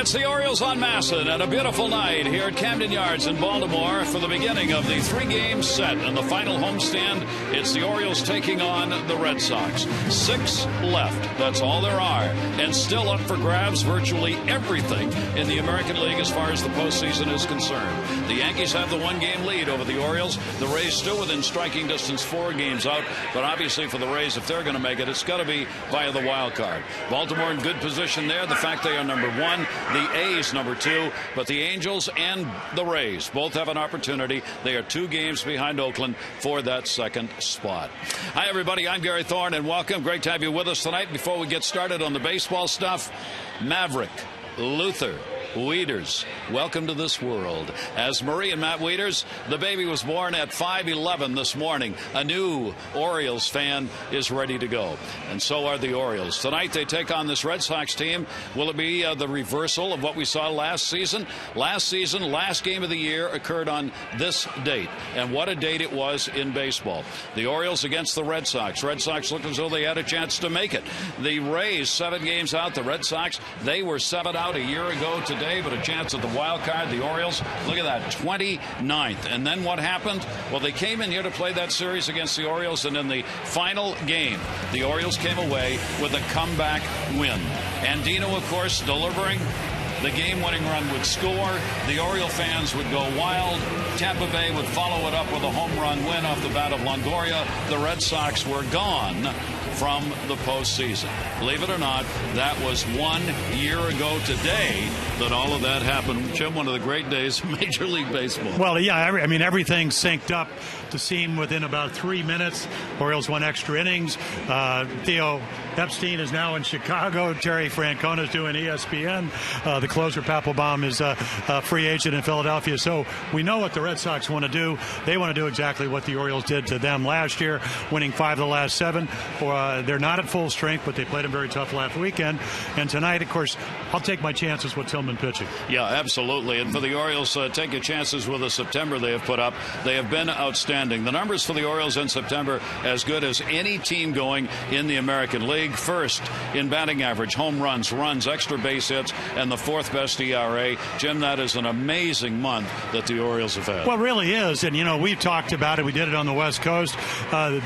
It's the Orioles on Masson and a beautiful night here at Camden Yards in Baltimore for the beginning of the three-game set and the final homestand. It's the Orioles taking on the Red Sox. 6 left. That's all there are. And still up for grabs virtually everything in the American League as far as the postseason is concerned. The Yankees have the one-game lead over the Orioles. The Rays still within striking distance, 4 games out. But obviously for the Rays, if they're going to make it, it's got to be via the wild card. Baltimore in good position there. The fact they are number 1. The A's number 2, but the Angels and the Rays both have an opportunity. They are 2 games behind Oakland for that second spot. Hi, everybody. I'm Gary Thorne, and welcome. Great to have you with us tonight. Before we get started on the baseball stuff, Maverick, Luther, Wieters, welcome to this world. As Marie and Matt Wieters, the baby was born at 5:11 this morning. A new Orioles fan is ready to go, and so are the Orioles. Tonight they take on this Red Sox team. Will it be the reversal of what we saw last season? Last game of the year occurred on this date, and what a date it was in baseball. The Orioles against the Red Sox. Red Sox looked as though they had a chance to make it. The Rays 7 games out. The Red Sox, they were 7 out a year ago today, but a chance at the wild card. The Orioles, look at that, 29th. And then what happened? Well, they came in here to play that series against the Orioles, and in the final game, the Orioles came away with a comeback win. Andino, of course, delivering. The game-winning run would score. The Oriole fans would go wild. Tampa Bay would follow it up with a home run win off the bat of Longoria. The Red Sox were gone from the postseason. Believe it or not, that was 1 year ago today that all of that happened. Jim, one of the great days of Major League Baseball. Well, yeah, I mean, everything synced up to seem within about 3 minutes. Orioles won extra innings. Theo Epstein is now in Chicago. Terry Francona is doing ESPN. The closer, Papelbon, is a free agent in Philadelphia. So we know what the Red Sox want to do. They want to do exactly what the Orioles did to them last year, winning 5 of the last 7. They're not at full strength, but they played them very tough last weekend. And tonight, of course, I'll take my chances with Tillman pitching. Yeah, absolutely. And for the Orioles, take your chances with the September they have put up. They have been outstanding. The numbers for the Orioles in September as good as any team going in the American League. First in batting average, home runs, extra base hits, and the 4th best ERA. Jim, that is an amazing month that the Orioles have had. Well, it really is. And, you know, we've talked about it. We did it on the West Coast.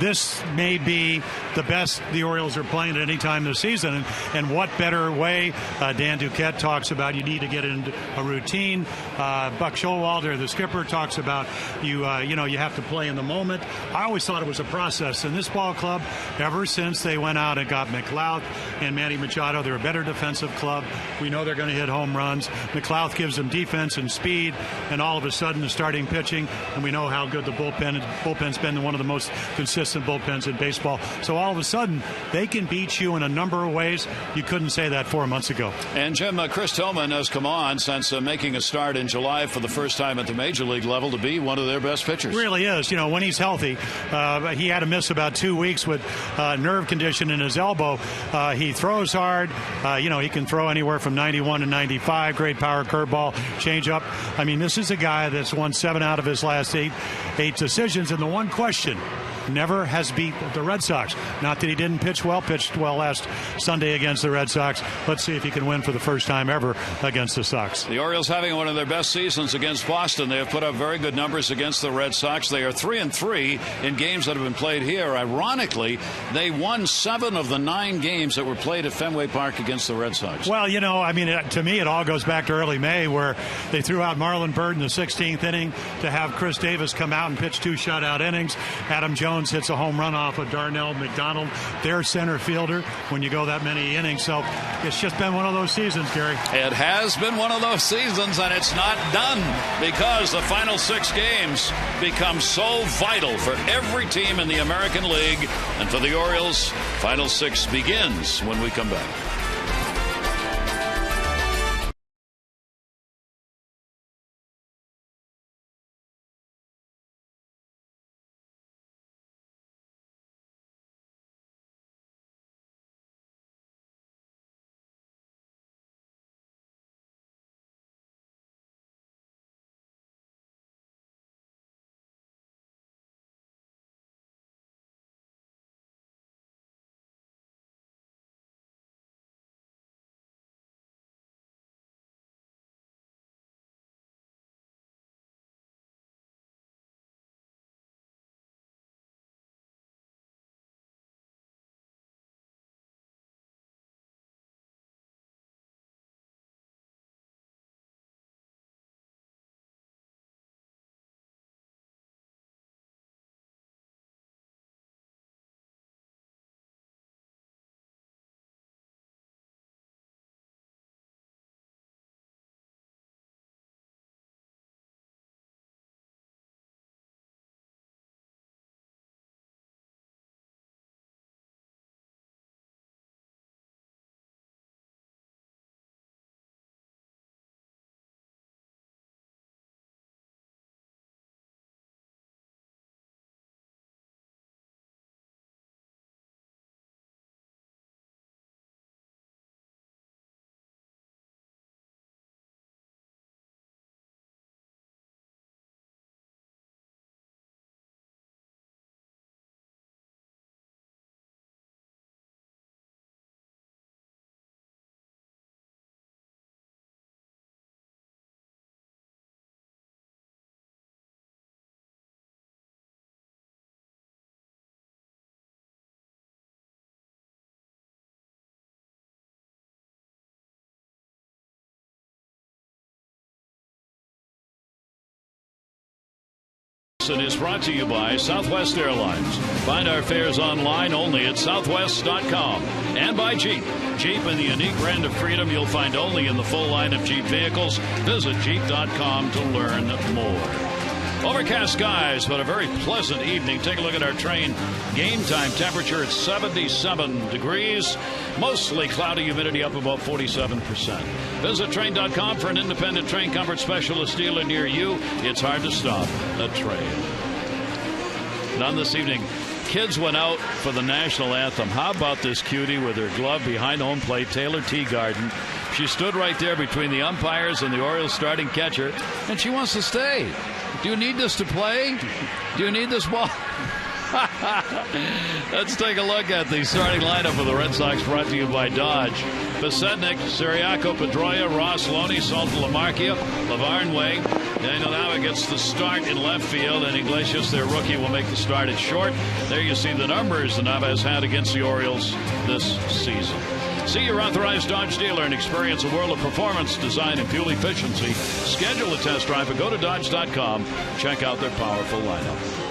This may be the best the Orioles are playing at any time this season. And what better way? Dan Duquette talks about you need to get into a routine. Buck Showalter, the skipper, talks about you have to play in the moment. I always thought it was a process. And this ball club, ever since they went out and got McLeod and Manny Machado, they're a better defensive club. We know they're going to hit home runs. McLeod gives them defense and speed, and all of a sudden the starting pitching, and we know how good the bullpen's been, one of the most consistent bullpens in baseball. So all of a sudden they can beat you in a number of ways. You couldn't say that 4 months ago. And Jim, Chris Tillman has come on since making a start in July for the first time at the Major League level to be one of their best pitchers. Really is. You know, when he's healthy, he had to miss about 2 weeks with nerve condition in his elbow. He throws hard. He can throw anywhere from 91 to 95. Great power, curveball, changeup. I mean, this is a guy that's won 7 out of his last eight decisions. And the one question, never has beat the Red Sox. Not that he didn't pitch well last Sunday against the Red Sox. Let's see if he can win for the first time ever against the Sox. The Orioles having one of their best seasons against Boston. They have put up very good numbers against the Red Sox. They are 3-3 in games that have been played here. Ironically, they won 7 of the 9 games that were played at Fenway Park against the Red Sox. Well, I mean, to me, it all goes back to early May where they threw out Marlon Byrd in the 16th inning to have Chris Davis come out and pitch 2 shutout innings. Adam Jones hits a home run off of Darnell McDonald, their center fielder, when you go that many innings. So it's just been one of those seasons, Gary. It has been one of those seasons, and it's not done because the final 6 games become so vital for every team in the American League. And for the Orioles, final 6 begins when we come back. lesson is brought to you by Southwest Airlines. Find our fares online only at southwest.com. And by Jeep. Jeep and the unique brand of freedom you'll find only in the full line of Jeep vehicles. Visit Jeep.com to learn more. Overcast skies, but a very pleasant evening. Take a look at our train game time temperature at 77 degrees. Mostly cloudy, humidity up about 47%. Visit train.com for an independent train comfort specialist dealer near you. It's hard to stop a train. None this evening. Kids went out for the national anthem. How about this cutie with her glove behind home plate, Taylor Teagarden? She stood right there between the umpires and the Orioles starting catcher, and she wants to stay. Do you need this to play? Do you need this ball? Let's take a look at the starting lineup for the Red Sox, brought to you by Dodge. Pasednik, Siriaco, Pedroia, Ross, Loney, Salta, Lamarquia, Lavarn Way. Daniel Nava gets the start in left field, and Iglesias, their rookie, will make the start at short. There you see the numbers that Nava has had against the Orioles this season. See your authorized Dodge dealer and experience a world of performance, design, and fuel efficiency. Schedule a test drive or go to Dodge.com. Check out their powerful lineup.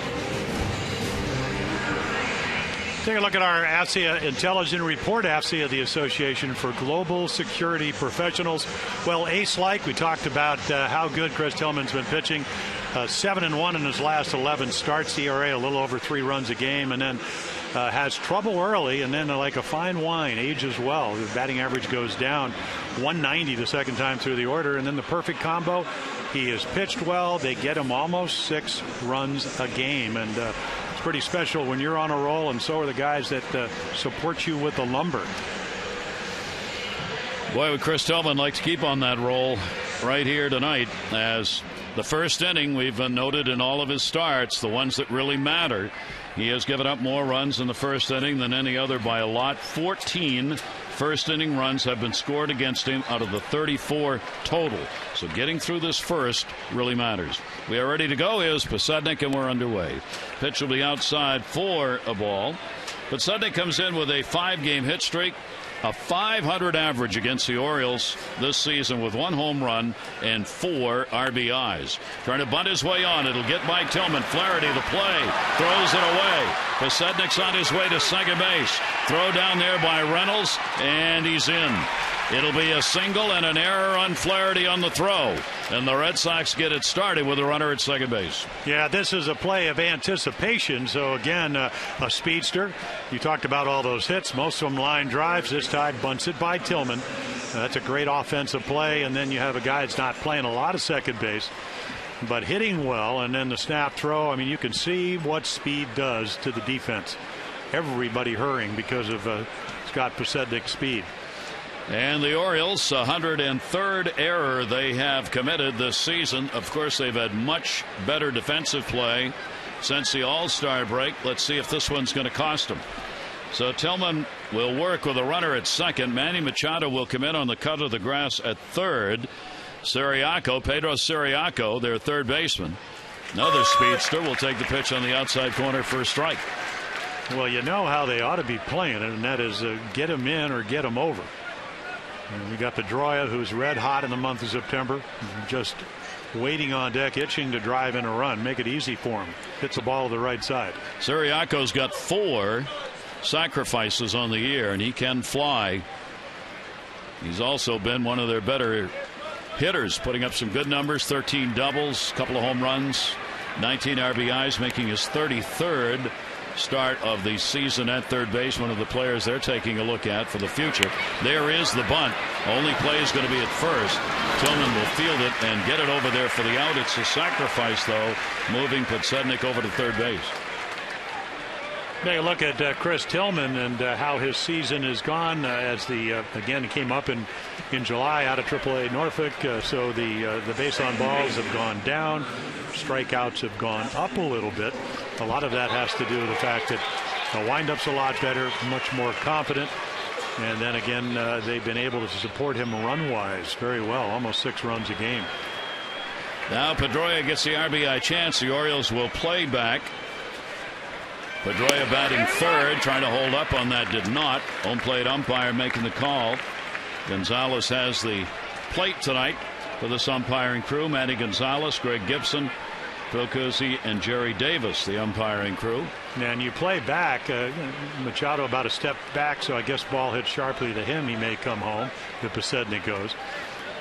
Take a look at our AFCIA Intelligent Report. AFCIA, the Association for Global Security Professionals. Well, ace-like, we talked about how good Chris Tillman's been pitching. 7-1 in his last 11 starts. ERA a little over 3 runs a game, and then has trouble early, and then like a fine wine, ages well. The batting average goes down. 190 the second time through the order, and then the perfect combo. He has pitched well. They get him almost 6 runs a game, and it's pretty special when you're on a roll, and so are the guys that support you with the lumber. Boy, would Chris Tillman like to keep on that roll right here tonight, as the first inning we've noted in all of his starts, the ones that really matter. He has given up more runs in the first inning than any other by a lot. 14 first inning runs have been scored against him out of the 34 total. So getting through this first really matters. We are ready to go. Here's Pasednik, and we're underway. Pitch will be outside for a ball. Pasednik comes in with a 5-game hit streak, a .500 average against the Orioles this season with 1 home run and 4 RBIs. Trying to bunt his way on. It'll get by Tillman. Flaherty the play. Throws it away. Pasednik's on his way to second base. Throw down there by Reynolds, and he's in. It'll be a single and an error on Flaherty on the throw. And the Red Sox get it started with a runner at second base. Yeah, this is a play of anticipation. So, again, a speedster. You talked about all those hits. Most of them line drives. This time bunts it by Tillman. That's a great offensive play. And then you have a guy that's not playing a lot of second base, but hitting well. And then the snap throw. I mean, you can see what speed does to the defense. Everybody hurrying because of Scott Pasednik's speed. And the Orioles, 103rd error they have committed this season. Of course, they've had much better defensive play since the All-Star break. Let's see if this one's going to cost them. So Tillman will work with a runner at second. Manny Machado will come in on the cut of the grass at third. Pedro Siriaco, their third baseman, another speedster, will take the pitch on the outside corner for a strike. Well, you know how they ought to be playing it, and that is get him in or get him over. And we got Pedroia, who's red hot in the month of September, just waiting on deck, itching to drive in a run, make it easy for him. Hits the ball to the right side. Siriaco's got 4 sacrifices on the year, and he can fly. He's also been one of their better hitters, putting up some good numbers, 13 doubles, couple of home runs, 19 RBIs, making his 33rd start of the season at third base. One of the players they're taking a look at for the future. There is the bunt. Only play is going to be at first. Tillman will field it and get it over there for the out. It's a sacrifice, though, moving Pasednik over to third base. Take a look at Chris Tillman and how his season has gone as again, he came up in July out of AAA Norfolk. So the base on balls have gone down. Strikeouts have gone up a little bit. A lot of that has to do with the fact that the windup's a lot better, much more confident. And then again, they've been able to support him run-wise very well, almost 6 runs a game. Now Pedroia gets the RBI chance. The Orioles will play back. Pedroia batting third, trying to hold up on that, did not. Home plate umpire making the call. Gonzalez has the plate tonight for this umpiring crew. Manny Gonzalez, Greg Gibson, Phil Cousy and Jerry Davis, the umpiring crew. And you play back, Machado about a step back, so I guess ball hits sharply to him. He may come home if Posednik goes.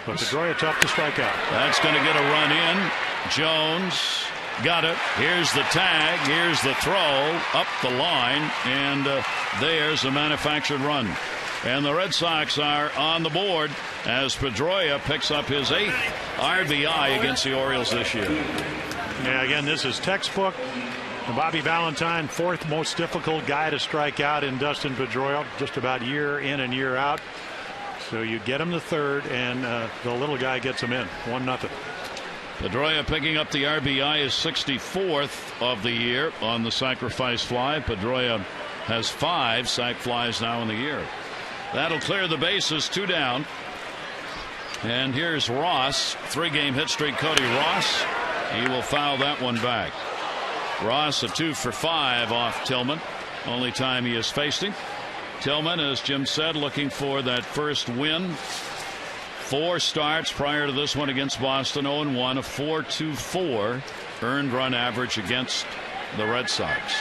But Pedroia tough to strike out. That's going to get a run in. Jones got it. Here's the tag. Here's the throw up the line. And there's a manufactured run. And the Red Sox are on the board as Pedroia picks up his 8th RBI against the Orioles this year. Yeah, again, this is textbook. Bobby Valentine, 4th most difficult guy to strike out in Dustin Pedroia, just about year in and year out. So you get him the 3rd, and the little guy gets him in. 1-0. Pedroia picking up the RBI, is 64th of the year on the sacrifice fly. Pedroia has 5 sac flies now in the year. That'll clear the bases, 2 down. And here's Ross, 3-game hit streak. Cody Ross, he will foul that one back. Ross a 2 for 5 off Tillman. Only time he has faced him. Tillman, as Jim said, looking for that first win. 4 starts prior to this one against Boston. 0-1, a 4.24 earned run average against the Red Sox.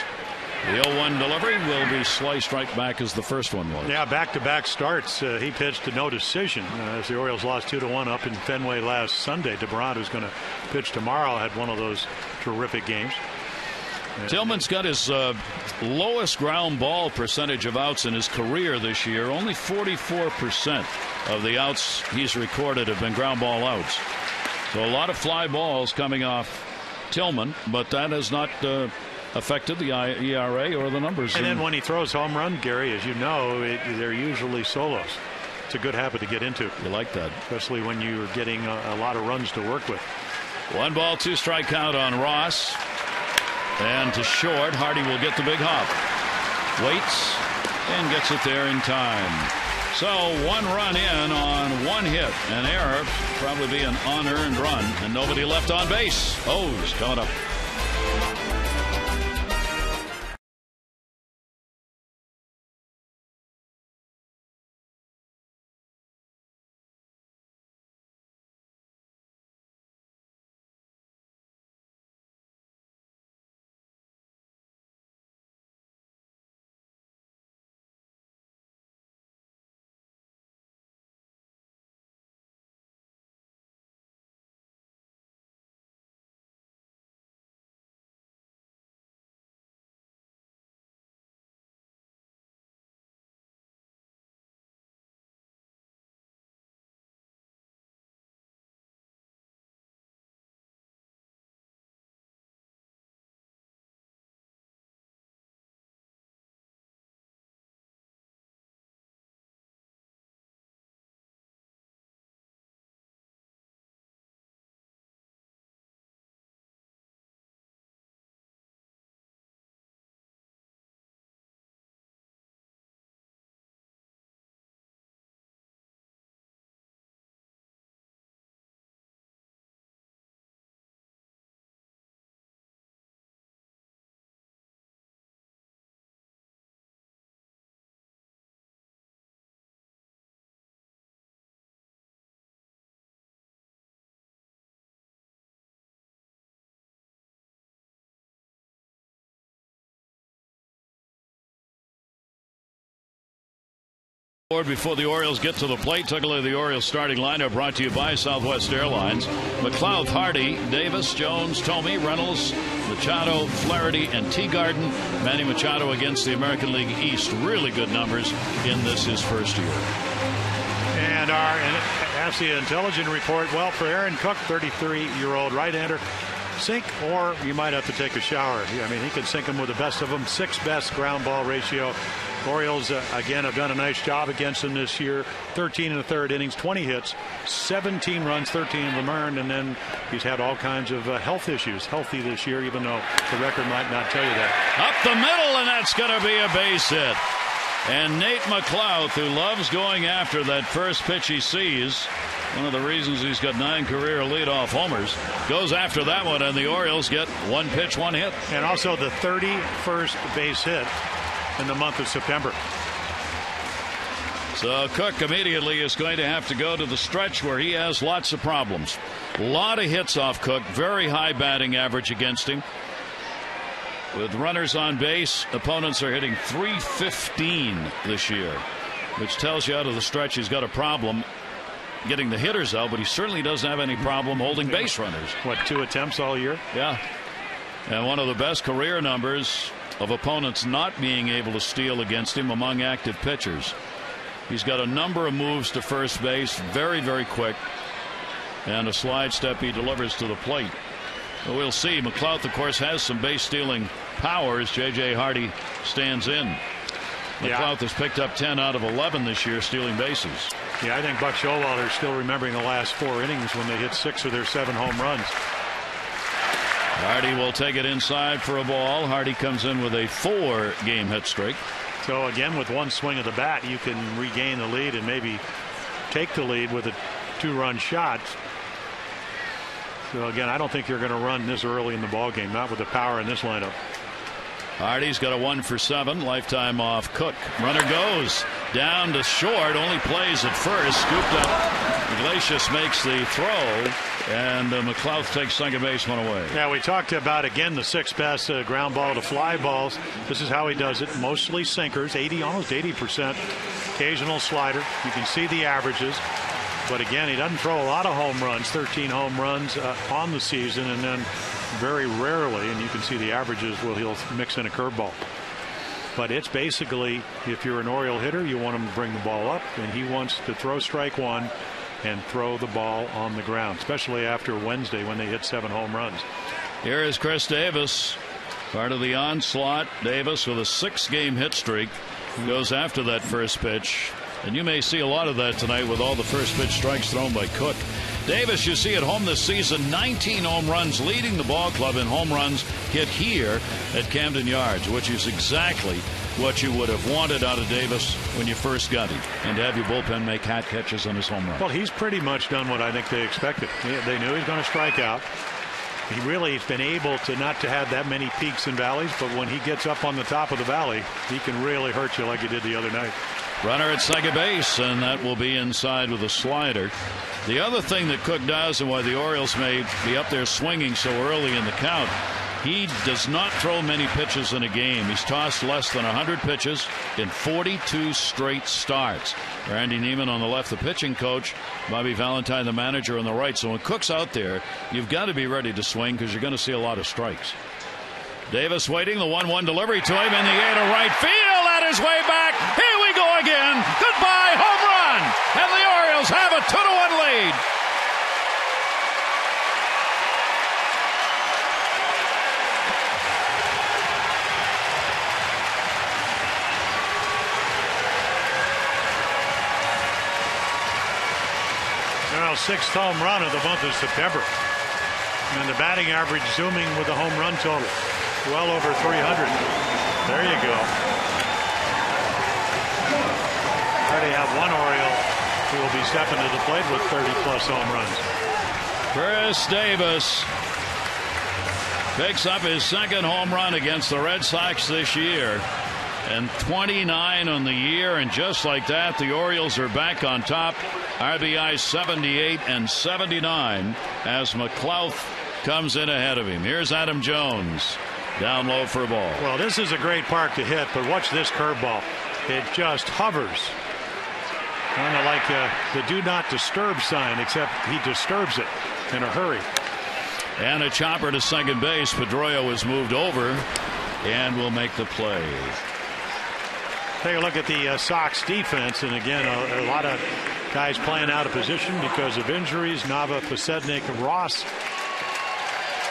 The 0-1 delivery will be sliced right back as the first one was. Yeah, back-to-back starts. He pitched to no decision as the Orioles lost 2-1 up in Fenway last Sunday. DeBrant, who's going to pitch tomorrow, had one of those terrific games. Tillman's got his lowest ground ball percentage of outs in his career this year. Only 44% of the outs he's recorded have been ground ball outs. So a lot of fly balls coming off Tillman, but that has not affected the ERA or the numbers. And then when he throws home run, Gary, as you know, they're usually solos. It's a good habit to get into. You like that, especially when you're getting a lot of runs to work with. 1 ball, 2 strike count on Ross. And to short, Hardy will get the big hop. Waits and gets it there in time. So 1 run in on 1 hit. An error, probably be an unearned run, and nobody left on base. O's coming up. Before the Orioles get to the plate, take a look at the Orioles starting lineup, brought to you by Southwest Airlines. McLeod, Hardy, Davis, Jones, Thome, Reynolds, Machado, Flaherty, and Teagarden. Manny Machado against the American League East. Really good numbers in this, his first year. And our AFC Intelligent report, well, for Aaron Cook, 33-year-old right-hander, sink, or you might have to take a shower. I mean, he could sink them with the best of them. 6th best ground ball ratio. Orioles, again, have done a nice job against them this year. 13 1/3 innings, 20 hits, 17 runs, 13 of them earned, and then he's had all kinds of health issues. Healthy this year, even though the record might not tell you that. Up the middle, and that's going to be a base hit. And Nate McLeod, who loves going after that first pitch he sees, one of the reasons he's got 9 career leadoff homers, goes after that one, and the Orioles get 1 pitch, 1 hit. And also the 31st base hit in the month of September. So Cook immediately is going to have to go to the stretch where he has lots of problems. A lot of hits off Cook. Very high batting average against him. With runners on base, opponents are hitting .315 this year, which tells you out of the stretch he's got a problem getting the hitters out, but he certainly doesn't have any problem holding base runners. What, 2 attempts all year? Yeah. And one of the best career numbers of opponents not being able to steal against him among active pitchers. He's got a number of moves to first base, very, very quick, and a slide step he delivers to the plate. But we'll see. McLouth, of course, has some base stealing power as J.J. Hardy stands in. McLouth has picked up 10 out of 11 this year stealing bases. Yeah, I think Buck Showalter is still remembering the last 4 innings when they hit 6 of their 7 home runs. Hardy will take it inside for a ball. Hardy comes in with a 4-game hit streak. So again, with one swing of the bat, you can regain the lead and maybe take the lead with a 2-run shot. So again, I don't think you're going to run this early in the ball game, not with the power in this lineup. Hardy's got a 1 for 7 lifetime off Cook. Runner goes down to short, only plays at first, scooped up. Iglesias makes the throw, and McLouth takes second base, one away. Yeah, we talked about again the 6 best ground ball to fly balls. This is how he does it. Mostly sinkers, almost 80%. Occasional slider. You can see the averages. But again, he doesn't throw a lot of home runs, 13 home runs on the season, and then very rarely, and you can see the averages, well, he'll mix in a curveball. But it's basically, if you're an Oriole hitter, you want him to bring the ball up, and he wants to throw strike one and throw the ball on the ground, especially after Wednesday when they hit 7 home runs. Here is Chris Davis, part of the onslaught. Davis with a 6-game hit streak goes after that first pitch. And you may see a lot of that tonight with all the first pitch strikes thrown by Cook. Davis, you see at home this season, 19 home runs, leading the ball club in home runs hit here at Camden Yards, which is exactly what you would have wanted out of Davis when you first got him, and to have your bullpen make hat catches on his home run. Well, he's pretty much done what I think they expected. They knew he was going to strike out. He really has been able to not to have that many peaks and valleys, but when he gets up on the top of the valley, he can really hurt you like he did the other night. Runner at second base, and that will be inside with a slider. The other thing that Cook does, and why the Orioles may be up there swinging so early in the count, he does not throw many pitches in a game. He's tossed less than 100 pitches in 42 straight starts. Randy Neiman on the left, the pitching coach. Bobby Valentine, the manager, on the right. So when Cook's out there, you've got to be ready to swing because you're going to see a lot of strikes. Davis waiting, the 1-1 delivery to him in the air to right field. At his way back. Here we go again. Goodbye, home run. And the Orioles have a 2-1 lead. Sixth home run of the month of September. And the batting average zooming with the home run total. Well over 300. There you go. Already have one Oriole who will be stepping to the plate with 30-plus home runs. Chris Davis picks up his second home run against the Red Sox this year. And 29 on the year, and just like that, the Orioles are back on top. RBI 78 and 79 as McLouth comes in ahead of him. Here's Adam Jones down low for a ball. Well, this is a great park to hit, but watch this curveball. It just hovers. Kind of like the do not disturb sign, except he disturbs it in a hurry. And a chopper to second base. Pedroia was moved over and will make the play. Take a look at the Sox defense, and again, a lot of guys playing out of position because of injuries. Nava, Posednik, Ross,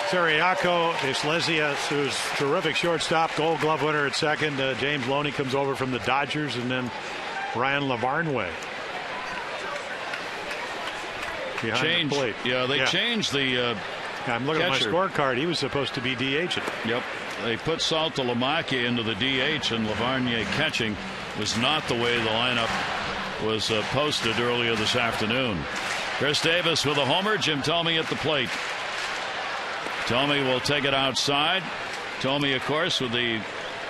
Sariaco, Iglesias, who's terrific shortstop, Gold Glove winner at second. James Loney comes over from the Dodgers, and then Ryan Lavarnway behind the plate. Yeah, they changed the I'm looking catcher. At my scorecard. He was supposed to be DH'd. Yep. They put Salta Lamacchia into the DH, and Lavarnway catching was not the way the lineup was posted earlier this afternoon. Chris Davis with a homer. Jim Thome at the plate. Thome will take it outside. Thome, of course, with the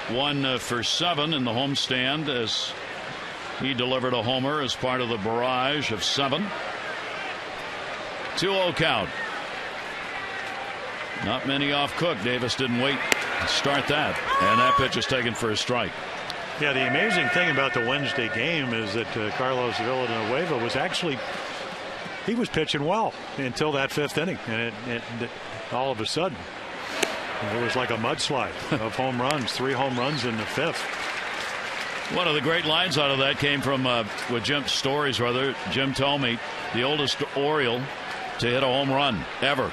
1 for 7 in the homestand as He delivered a homer as part of the barrage of 7. 2-0 count. Not many off Cook. Davis didn't wait to start that. And that pitch is taken for a strike. Yeah, the amazing thing about the Wednesday game is that Carlos Villanueva was actually, he was pitching well until that 5th inning. And it all of a sudden, it was like a mudslide of home runs. 3 home runs in the 5th. One of the great lines out of that came from with Jim Stories, rather. Jim Thome, the oldest Oriole to hit a home run ever.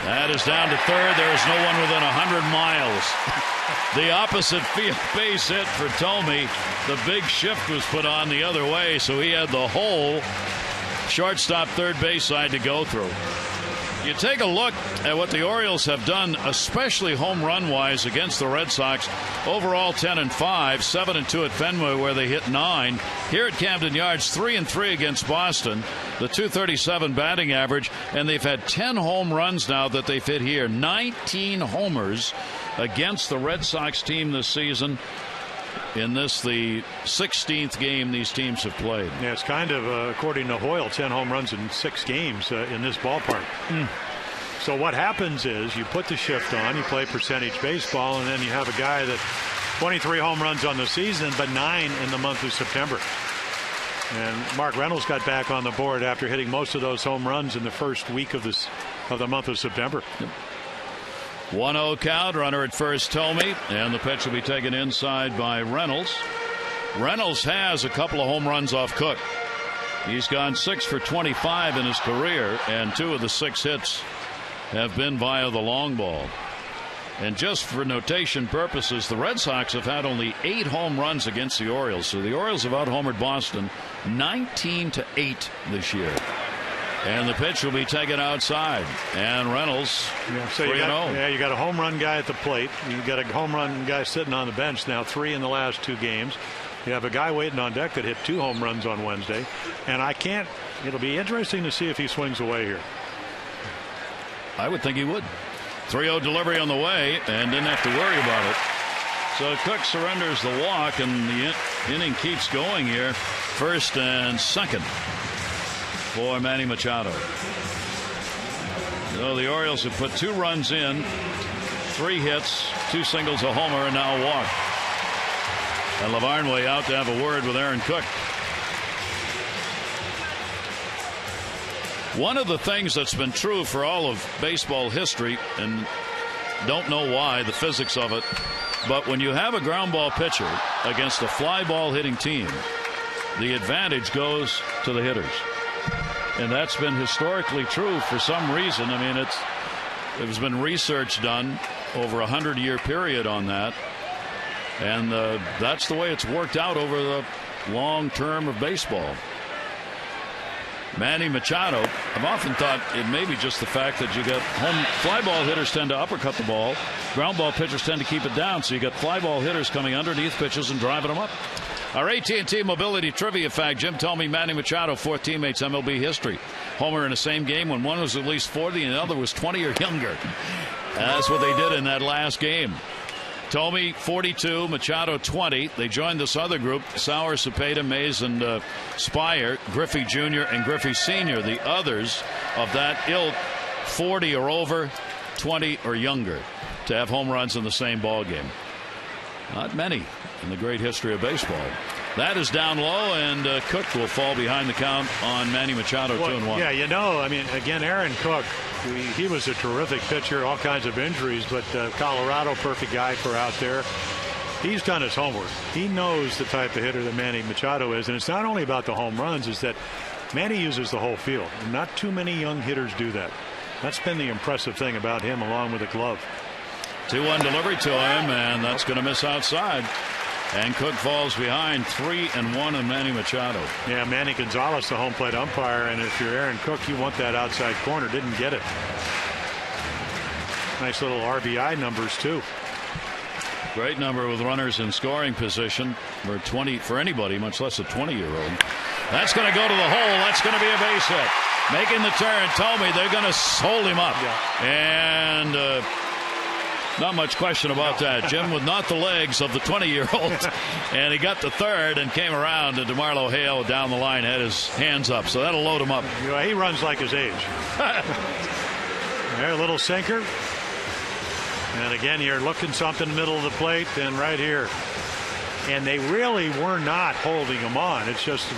That is down to third. There is no one within 100 miles. The opposite field base hit for Thome. The big shift was put on the other way, so he had the whole shortstop third base side to go through. You take a look at what the Orioles have done, especially home run wise against the Red Sox. Overall 10-5, 7-2 at Fenway where they hit 9. Here at Camden Yards, 3-3 against Boston. The .237 batting average, and they've had 10 home runs now that they've hit here. 19 homers against the Red Sox team this season. In this, the 16th game these teams have played. Yeah, it's kind of, according to Hoyle, 10 home runs in 6 games in this ballpark. So what happens is you put the shift on, you play percentage baseball, and then you have a guy that 23 home runs on the season, but 9 in the month of September. And Mark Reynolds got back on the board after hitting most of those home runs in the first week of the month of September. 1-0 count, runner at first, Thome, and the pitch will be taken inside by Reynolds. Reynolds has a couple of home runs off Cook. He's gone 6 for 25 in his career, and 2 of the 6 hits have been via the long ball. And just for notation purposes, the Red Sox have had only 8 home runs against the Orioles. So the Orioles have out-homered Boston 19-8 this year. And the pitch will be taken outside. And Reynolds, so you got a home run guy at the plate. You got a home run guy sitting on the bench now, 3 in the last 2 games. You have a guy waiting on deck that hit 2 home runs on Wednesday. And it'll be interesting to see if he swings away here. I would think he would. 3-0 delivery on the way and didn't have to worry about it. So Cook surrenders the walk, and the inning keeps going here. First and second for Manny Machado. So the Orioles have put 2 runs in, 3 hits, 2 singles, a homer, and now a walk. And LaVarnway out to have a word with Aaron Cook. One of the things that's been true for all of baseball history, and don't know why, the physics of it, but when you have a ground ball pitcher against a fly ball hitting team, the advantage goes to the hitters. And that's been historically true for some reason. I mean, there's been research done over a 100-year period on that. And that's the way it's worked out over the long term of baseball. Manny Machado, I've often thought it may be just the fact that you got fly ball hitters tend to uppercut the ball. Ground ball pitchers tend to keep it down. So you got fly ball hitters coming underneath pitches and driving them up. Our AT&T Mobility Trivia fact, Jim told me Manny Machado, 4 teammates, MLB history. Homer in the same game when one was at least 40 and the other was 20 or younger. That's what they did in that last game. Thome 42, Machado 20. They joined this other group, Sauer, Cepeda, Mays, and Spire, Griffey Jr. and Griffey Sr. The others of that ilk, 40 or over, 20 or younger, to have home runs in the same ball game. Not many in the great history of baseball. That is down low, and Cook will fall behind the count on Manny Machado, 2-1. Yeah, I mean, again, Aaron Cook, he was a terrific pitcher, all kinds of injuries, but Colorado, perfect guy for out there. He's done his homework. He knows the type of hitter that Manny Machado is, and it's not only about the home runs, it's that Manny uses the whole field. Not too many young hitters do that. That's been the impressive thing about him, along with a glove. 2-1 delivery to him, and that's going to miss outside. And Cook falls behind 3-1 in Manny Machado. Yeah, Manny Gonzalez, the home plate umpire, and if you're Aaron Cook, you want that outside corner. Didn't get it. Nice little RBI numbers too. Great number with runners in scoring position for anybody, much less a 20-year-old. That's going to go to the hole. That's going to be a base hit. Making the turn, told me they're going to hold him up. Yeah. And Not much question about that. Jim with not the legs of the 20-year-old. And he got to third and came around, and DeMarlo Hale down the line had his hands up. So that'll load him up. He runs like his age. There, a little sinker. And again, you're looking something middle of the plate and right here. And they really were not holding him on. It's just